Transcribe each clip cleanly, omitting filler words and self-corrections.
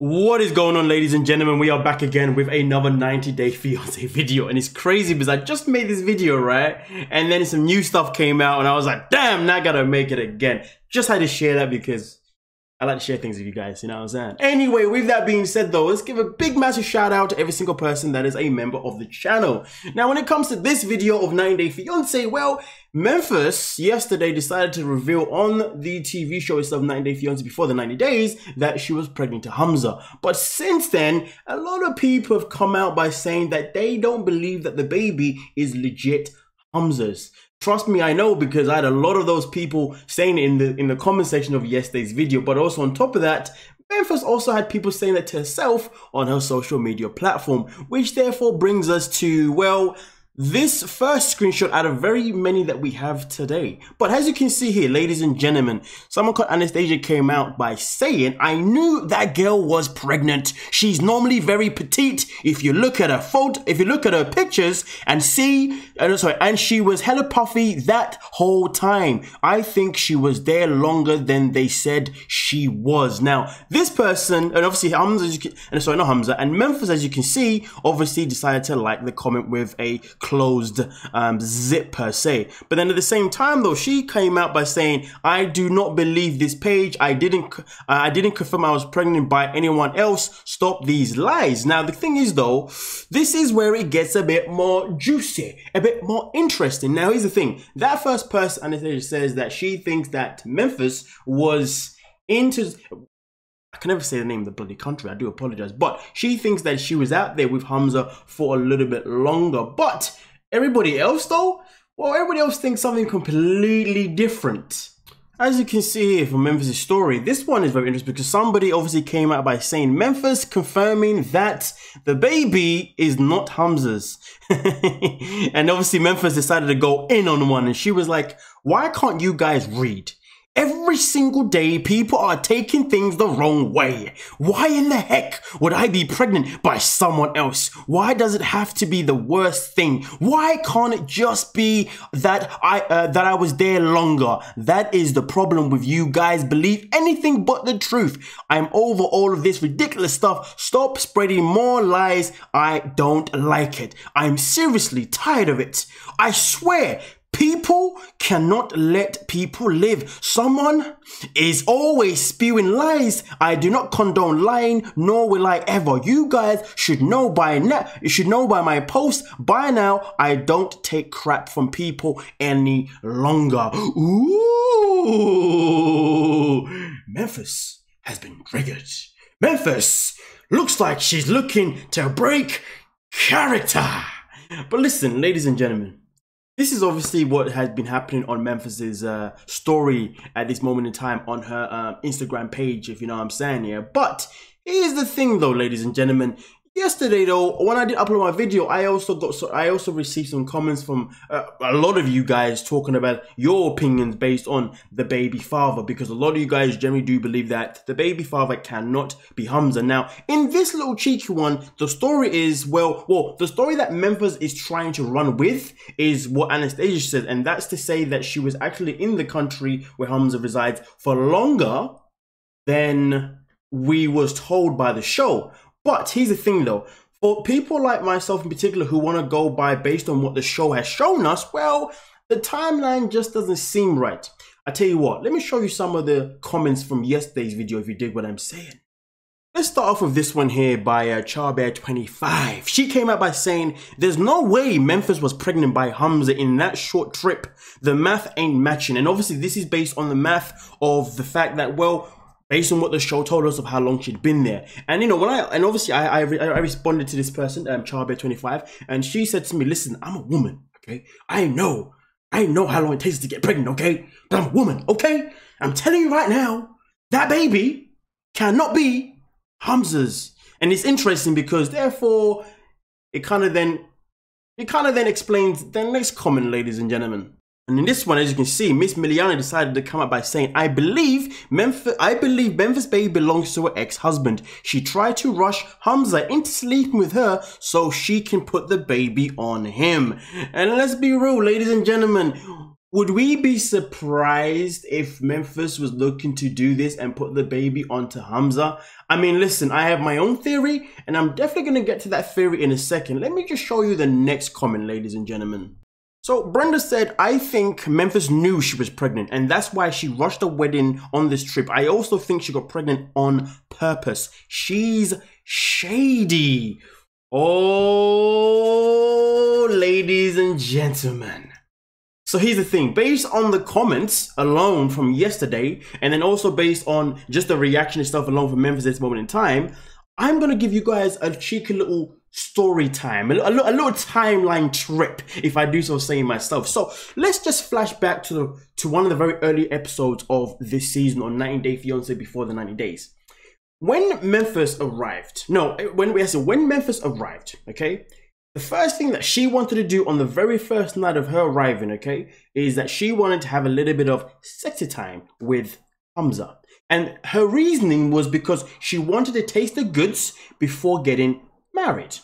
What is going on, ladies and gentlemen? We are back again with another 90-day fiance video, and it's crazy because I just made this video, right? And then some new stuff came out and I was like, damn, now I gotta make it again. Just had to share that because I like to share things with you guys, you know what I'm saying? Anyway, with that being said though, let's give a big massive shout out to every single person that is a member of the channel. Now, when it comes to this video of 90-Day Fiancé, well, Memphis yesterday decided to reveal on the TV show itself, 90-Day Fiancé, before the 90 days, that she was pregnant to Hamza. But since then, a lot of people have come out by saying that they don't believe that the baby is legit Hamza's. Trust me, I know, because I had a lot of those people saying it in the comment section of yesterday's video. But also on top of that, Memphis also had people saying that to herself on her social media platform, which therefore brings us to, well, this first screenshot out of very many that we have today. But as you can see here, ladies and gentlemen, someone called Anastasia came out by saying, I knew that girl was pregnant. She's normally very petite. If you look at her photo, if you look at her pictures and see, and she was hella puffy that whole time. I think she was there longer than they said she was. Now, this person, and obviously Hamza, not Hamza, and Memphis, as you can see, obviously decided to like the comment with a closed zip per se. But then at the same time though, she came out by saying, I do not believe this page. I didn't confirm I was pregnant by anyone else. Stop these lies. Now the thing is though, this is where it gets a bit more juicy, a bit more interesting. Now here's the thing, that first person, Anastasia, says that she thinks that Memphis was into, I can never say the name of the bloody country, I do apologize, but she thinks that she was out there with Hamza for a little bit longer. But everybody else though, well, everybody else thinks something completely different. As you can see here from Memphis' story, this one is very interesting because somebody obviously came out by saying Memphis confirming that the baby is not Hamza's. And obviously Memphis decided to go in on one, and she was like, why can't you guys read? Every single day, people are taking things the wrong way. Why in the heck would I be pregnant by someone else? Why does it have to be the worst thing? Why can't it just be that I was there longer? That is the problem with you guys. Believe anything but the truth. I'm over all of this ridiculous stuff. Stop spreading more lies. I don't like it. I'm seriously tired of it. I swear. People cannot let people live. Someone is always spewing lies. I do not condone lying, nor will I ever. You guys should know by now. You should know by my post by now. I don't take crap from people any longer. Ooh, Memphis has been triggered. Memphis looks like she's looking to break character. But listen, ladies and gentlemen, this is obviously what has been happening on Memphis's story at this moment in time on her Instagram page, if you know what I'm saying here. But here's the thing though, ladies and gentlemen. Yesterday though, when I did upload my video, I also received some comments from a lot of you guys talking about your opinions based on the baby father, because a lot of you guys generally do believe that the baby father cannot be Hamza. Now, in this little cheeky one, the story is, well, the story that Memphis is trying to run with is what Anastasia said, and that's to say that she was actually in the country where Hamza resides for longer than we was told by the show. But here's the thing though, for people like myself in particular who want to go by based on what the show has shown us, well, the timeline just doesn't seem right. I tell you what, let me show you some of the comments from yesterday's video if you dig what I'm saying. Let's start off with this one here by Charbear25. She came out by saying, there's no way Memphis was pregnant by Hamza in that short trip. The math ain't matching. And obviously this is based on the math of the fact that, well, based on what the show told us of how long she'd been there. And you know, obviously I responded to this person, Charbear25, and she said to me, listen, I'm a woman, okay? I know how long it takes to get pregnant, okay? But I'm a woman, okay? I'm telling you right now, that baby cannot be Hamza's. And it's interesting because therefore, it kind of then explains the next comment, ladies and gentlemen. And in this one, as you can see, Miss Miliana decided to come up by saying, I believe Memphis baby belongs to her ex-husband. She tried to rush Hamza into sleeping with her so she can put the baby on him. And let's be real, ladies and gentlemen, Would we be surprised if Memphis was looking to do this and put the baby onto Hamza? I mean, listen, I have my own theory, and I'm definitely going to get to that theory in a second. Let me just show you the next comment, ladies and gentlemen. So Brenda said, I think Memphis knew she was pregnant, and that's why she rushed the wedding on this trip. I also think she got pregnant on purpose. She's shady. Oh, ladies and gentlemen. So here's the thing, based on the comments alone from yesterday, and then also based on just the reaction and stuff alone from Memphis at this moment in time, I'm going to give you guys a cheeky little story time, a little timeline trip, if I do so say myself. So let's just flash back to one of the very early episodes of this season on 90 Day Fiancé before the 90 days. When Memphis arrived, when Memphis arrived, okay, the first thing that she wanted to do on the very first night of her arriving, okay, is that she wanted to have a little bit of sexy time with Hamza. And her reasoning was because she wanted to taste the goods before getting married.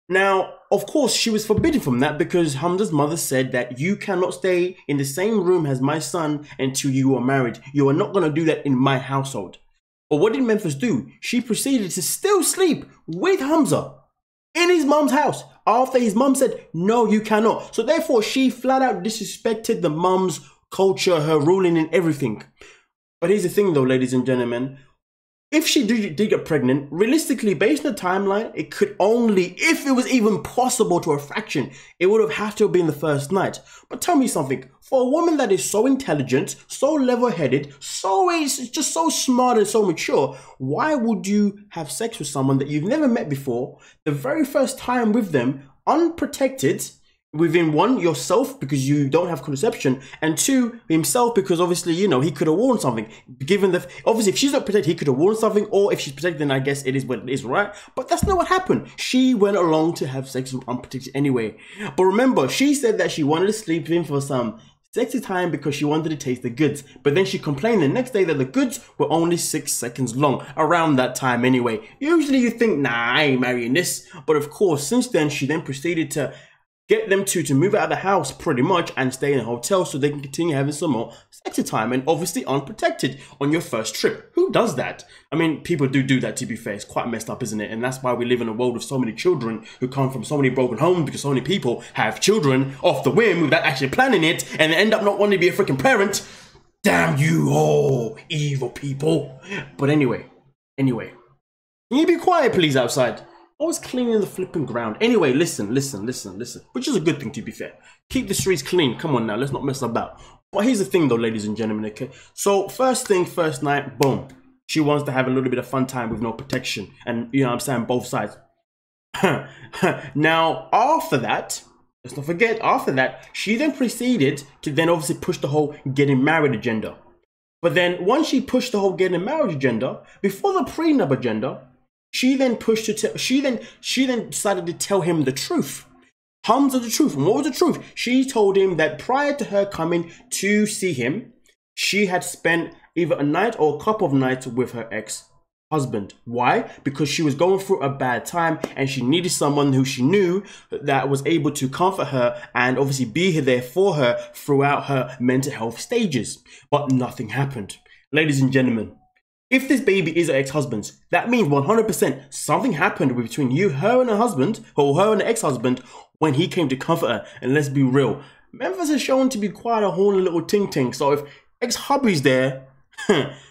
Now, of course, she was forbidden from that because Hamza's mother said that you cannot stay in the same room as my son until you are married. You are not going to do that in my household. But what did Memphis do? She proceeded to still sleep with Hamza in his mom's house after his mom said, no, you cannot. So therefore, she flat out disrespected the mom's culture, her ruling and everything. But here's the thing though, ladies and gentlemen. If she did get pregnant, realistically, based on the timeline, it could only, if it was even possible to a fraction, it would have had to have been the first night. But tell me something, for a woman that is so intelligent, so level-headed, just so smart and so mature, why would you have sex with someone that you've never met before, the very first time with them, unprotected, within one, yourself, because you don't have contraception, and two, himself, because obviously, you know, he could have worn something. Given the, obviously, if she's not protected, he could have worn something, or if she's protected, then I guess it is what it is, right? But that's not what happened. She went along to have sex with unprotected anyway. But remember, she said that she wanted to sleep with him for some sexy time because she wanted to taste the goods. But then she complained the next day that the goods were only 6 seconds long, around that time anyway. Usually you think, nah, I ain't marrying this. But of course, since then, she then proceeded to get them to move out of the house pretty much and stay in a hotel so they can continue having some more sexy time, and obviously unprotected on your first trip. Who does that? I mean, people do that, to be fair. It's quite messed up, isn't it? And that's why we live in a world with so many children who come from so many broken homes, because so many people have children off the whim without actually planning it and end up not wanting to be a freaking parent. Damn you all, evil people. But anyway, can you be quiet please outside? I was cleaning the flipping ground. Anyway, listen. Which is a good thing, to be fair. Keep the streets clean. Come on now, let's not mess about. But here's the thing though, ladies and gentlemen, okay? So first thing, first night, boom. She wants to have a little bit of fun time with no protection. And you know what I'm saying, both sides. Now, after that, let's not forget, after that, she then proceeded to then obviously push the whole getting married agenda. But then once she pushed the whole getting married agenda, before the prenup agenda, she then decided to tell him the truth. Hamza the truth. And what was the truth? She told him that prior to her coming to see him, she had spent either a night or a couple of nights with her ex-husband. Why? Because she was going through a bad time and she needed someone who she knew that was able to comfort her and obviously be there for her throughout her mental health stages. But nothing happened. Ladies and gentlemen, if this baby is her ex-husband's, that means 100% something happened between her and her husband, or her and her ex-husband, when he came to comfort her. And let's be real, Memphis is shown to be quite a horny little ting-ting. So if ex-hubby's there,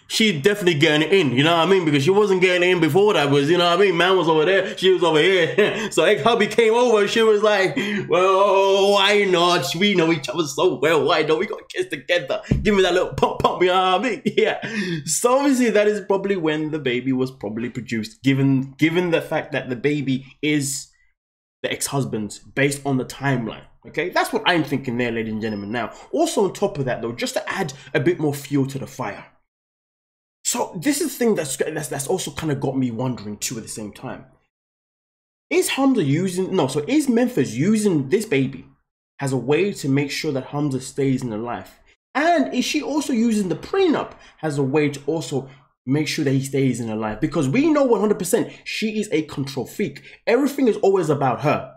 she's definitely getting it in, you know what I mean? Because she wasn't getting it in before that, was, you know what I mean? Man was over there, she was over here. So ex-hubby came over, she was like, well, why not? We know each other so well, why don't we go kiss together? Give me that little pump, you know what I mean? Yeah. So obviously that is probably when the baby was probably produced, given the fact that the baby is the ex-husband's based on the timeline. Okay, that's what I'm thinking there, ladies and gentlemen. Now, also on top of that though, just to add a bit more fuel to the fire. So this is the thing that's also kind of got me wondering too at the same time. Is Memphis using this baby as a way to make sure that Hamza stays in her life? And is she also using the prenup as a way to also make sure that he stays in her life? Because we know 100% she is a control freak. Everything is always about her.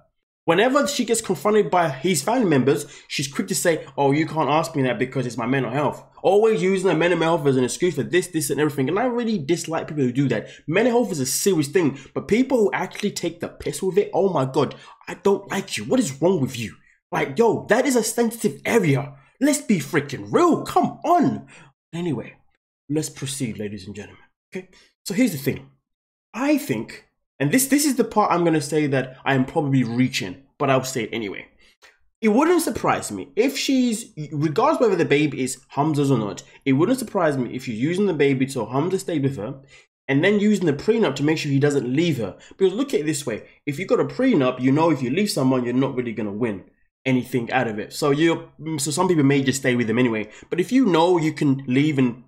Whenever she gets confronted by his family members, she's quick to say, oh, you can't ask me that because it's my mental health. Always using her mental health as an excuse for this, and everything. And I really dislike people who do that. Mental health is a serious thing, but people who actually take the piss with it, oh my God, I don't like you. What is wrong with you? Like, yo, that is a sensitive area. Let's be freaking real. Come on. Anyway, let's proceed, ladies and gentlemen. Okay, so here's the thing. I think, and this is the part I'm going to say that I am probably reaching, but I'll say it anyway. It wouldn't surprise me if she's, regardless whether the baby is Hamza's or not, it wouldn't surprise me if she's using the baby so Hamza stayed with her and then using the prenup to make sure he doesn't leave her. Because look at it this way. If you got a prenup, you know if you leave someone, you're not really going to win anything out of it. So some people may just stay with them anyway. But if you know you can leave and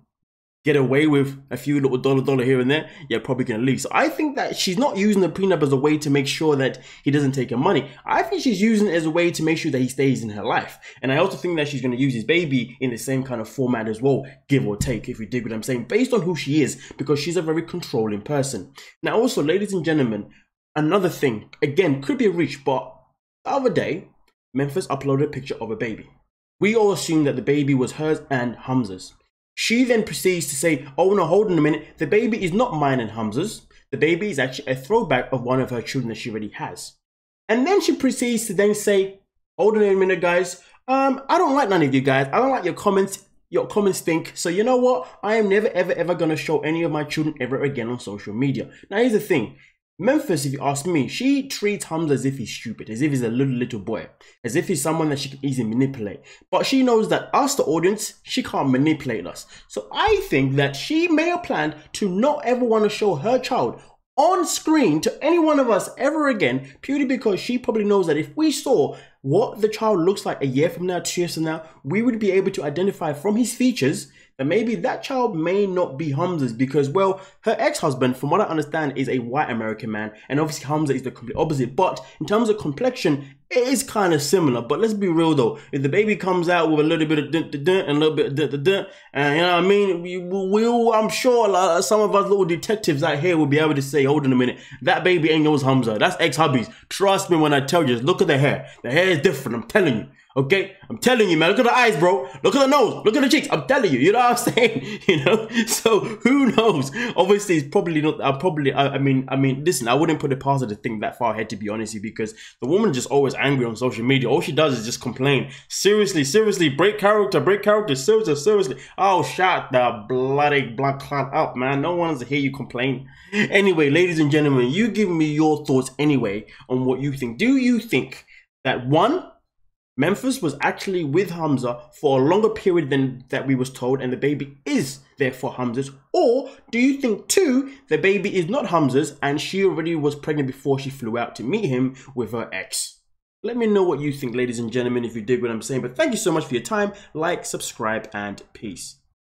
get away with a few little dollar here and there, you're probably going to leave. So I think that she's not using the prenup as a way to make sure that he doesn't take her money. I think she's using it as a way to make sure that he stays in her life. And I also think that she's going to use his baby in the same kind of format as well, give or take, if you dig what I'm saying, based on who she is, because she's a very controlling person. Now also, ladies and gentlemen, another thing, again, could be a reach, but the other day, Memphis uploaded a picture of a baby. We all assumed that the baby was hers and Hamza's. She then proceeds to say, oh no, hold on a minute, the baby is not mine and Hamza's. The baby is actually a throwback of one of her children that she already has. And then she proceeds to then say, hold on a minute guys, I don't like none of you guys. I don't like your comments stink. So you know what? I am never ever gonna show any of my children ever again on social media. Now here's the thing. Memphis, if you ask me, she treats Hamza as if he's stupid, as if he's a little boy, as if he's someone that she can easily manipulate. But she knows that us, the audience, she can't manipulate us. So I think that she may have planned to not ever want to show her child on screen to any one of us ever again, purely because she probably knows that if we saw what the child looks like a year from now, 2 years from now, we would be able to identify from his features that maybe that child may not be Hamza's, because, well, her ex-husband, from what I understand, is a white American man, and obviously Hamza is the complete opposite. But in terms of complexion, it is kind of similar. But let's be real though, if the baby comes out with a little bit of and a little bit of and you know what I mean, I'm sure some of us little detectives out here will be able to say, hold on a minute, that baby ain't yours, Hamza. That's ex-hubby's. Trust me when I tell you, look at the hair. The hair is different, I'm telling you. Okay, I'm telling you, man. Look at the eyes, bro. Look at the nose. Look at the cheeks. I'm telling you. You know what I'm saying? You know. So who knows? Obviously, it's probably not. I mean, listen. I wouldn't put it past her to think that far ahead, to be honest with you, because the woman is just always angry on social media. All she does is just complain. Seriously, break character. Seriously. Oh, shut the bloody blood clot up, man. No one wants to hear you complain. Anyway, ladies and gentlemen, you give me your thoughts anyway on what you think. Do you think that Memphis was actually with Hamza for a longer period than that we was told, and the baby is therefore Hamza's? Or do you think 2, the baby is not Hamza's and she already was pregnant before she flew out to meet him with her ex? Let me know what you think, ladies and gentlemen, if you dig what I'm saying. But thank you so much for your time. Like, subscribe, and peace.